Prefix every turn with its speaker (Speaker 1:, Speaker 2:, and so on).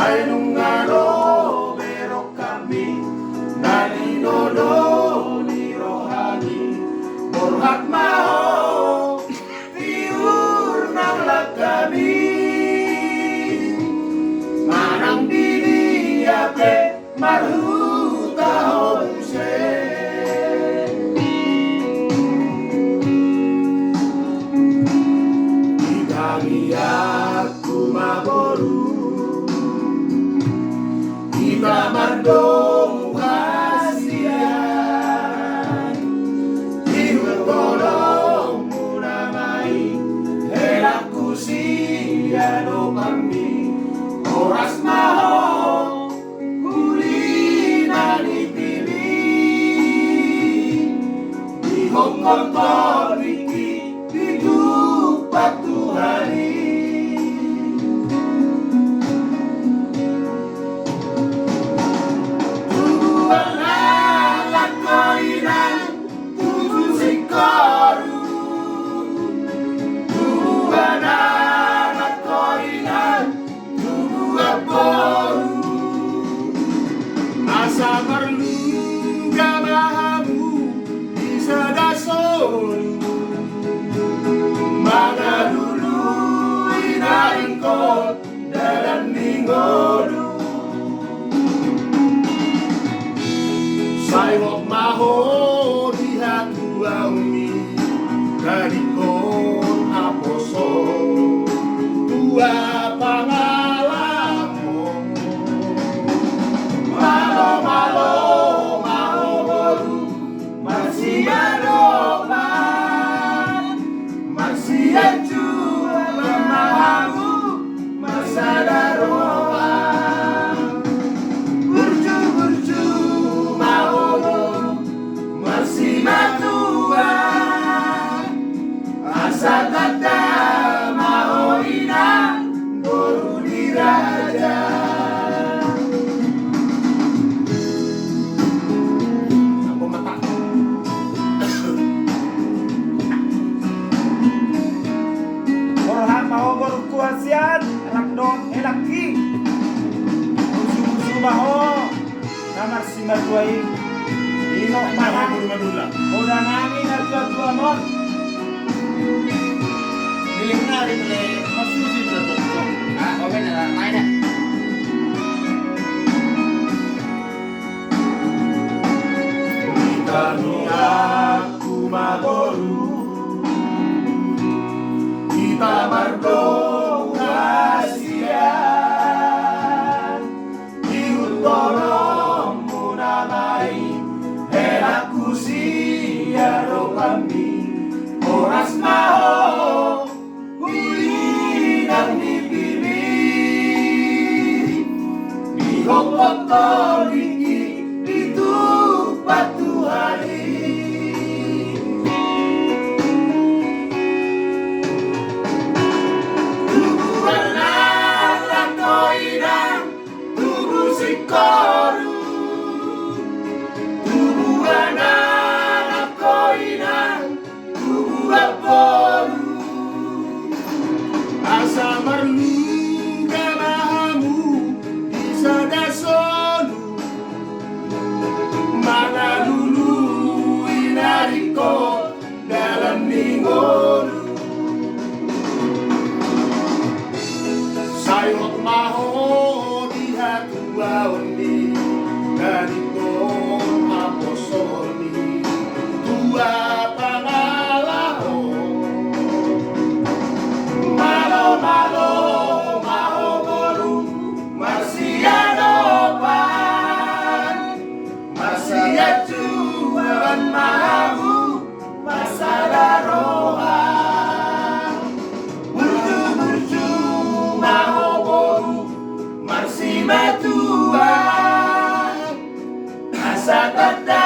Speaker 1: Sainungaro berok kami nani nono ni rohani borhat maho tiur nang lakami manang diri ape marhuta homse idami aku maboru kita mandong kasihan hidup tolong munamai helaku siano kami oras maho kulina dipilih di Hongkong Wiki hidup batu hari asa merlungga bahamu bisa dasolu mana dulu inaringkot dalam minggu saywok maho dihat umi kadikon aposo tua pangalamu malo malo maho boru masih adoman masih aju mahamu masadaroa burju burju maho boru masih matua asa kata maho ina boru diraja
Speaker 2: kuasian elak dong elaki musuh baho kamar simar tuai ino mahang udah nangin aja tua mon
Speaker 3: milik nari boleh masuk sih betul oke dah main dah
Speaker 1: kami aku maboru kita mardong kasihan hiut tolong munamai helaku siaro kami oras maho ulinang dipilih di Hongkong Wiki itu batu hari koru tubuh anak koinan tubuh aboru asa merlungga bahamu bisa dasolu mana dulu inariko dalam minggu saywok maho undi dari kong aposoni tua pangalaho malo malo maho boru masih adopan masih ajuan mahamu masadaroha burju burju maho boru masih matua asa kata